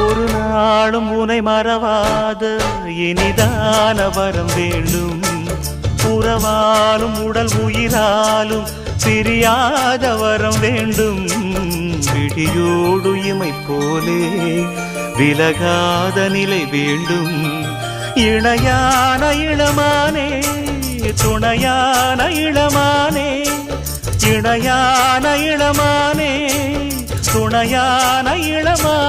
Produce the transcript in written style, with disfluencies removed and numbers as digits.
ஒரு நாளும் உனை மறவாத இனிதான வரம் வேண்டும். உறவாலும் உடல் உயிராலும் பிரியாத வரம் வேண்டும். விடியோடு இமை போலே விலகாத நிலை வேண்டும். இணையான இளமானே துணையான இளமானே, இணையான இளமானே துணையான இளமானே.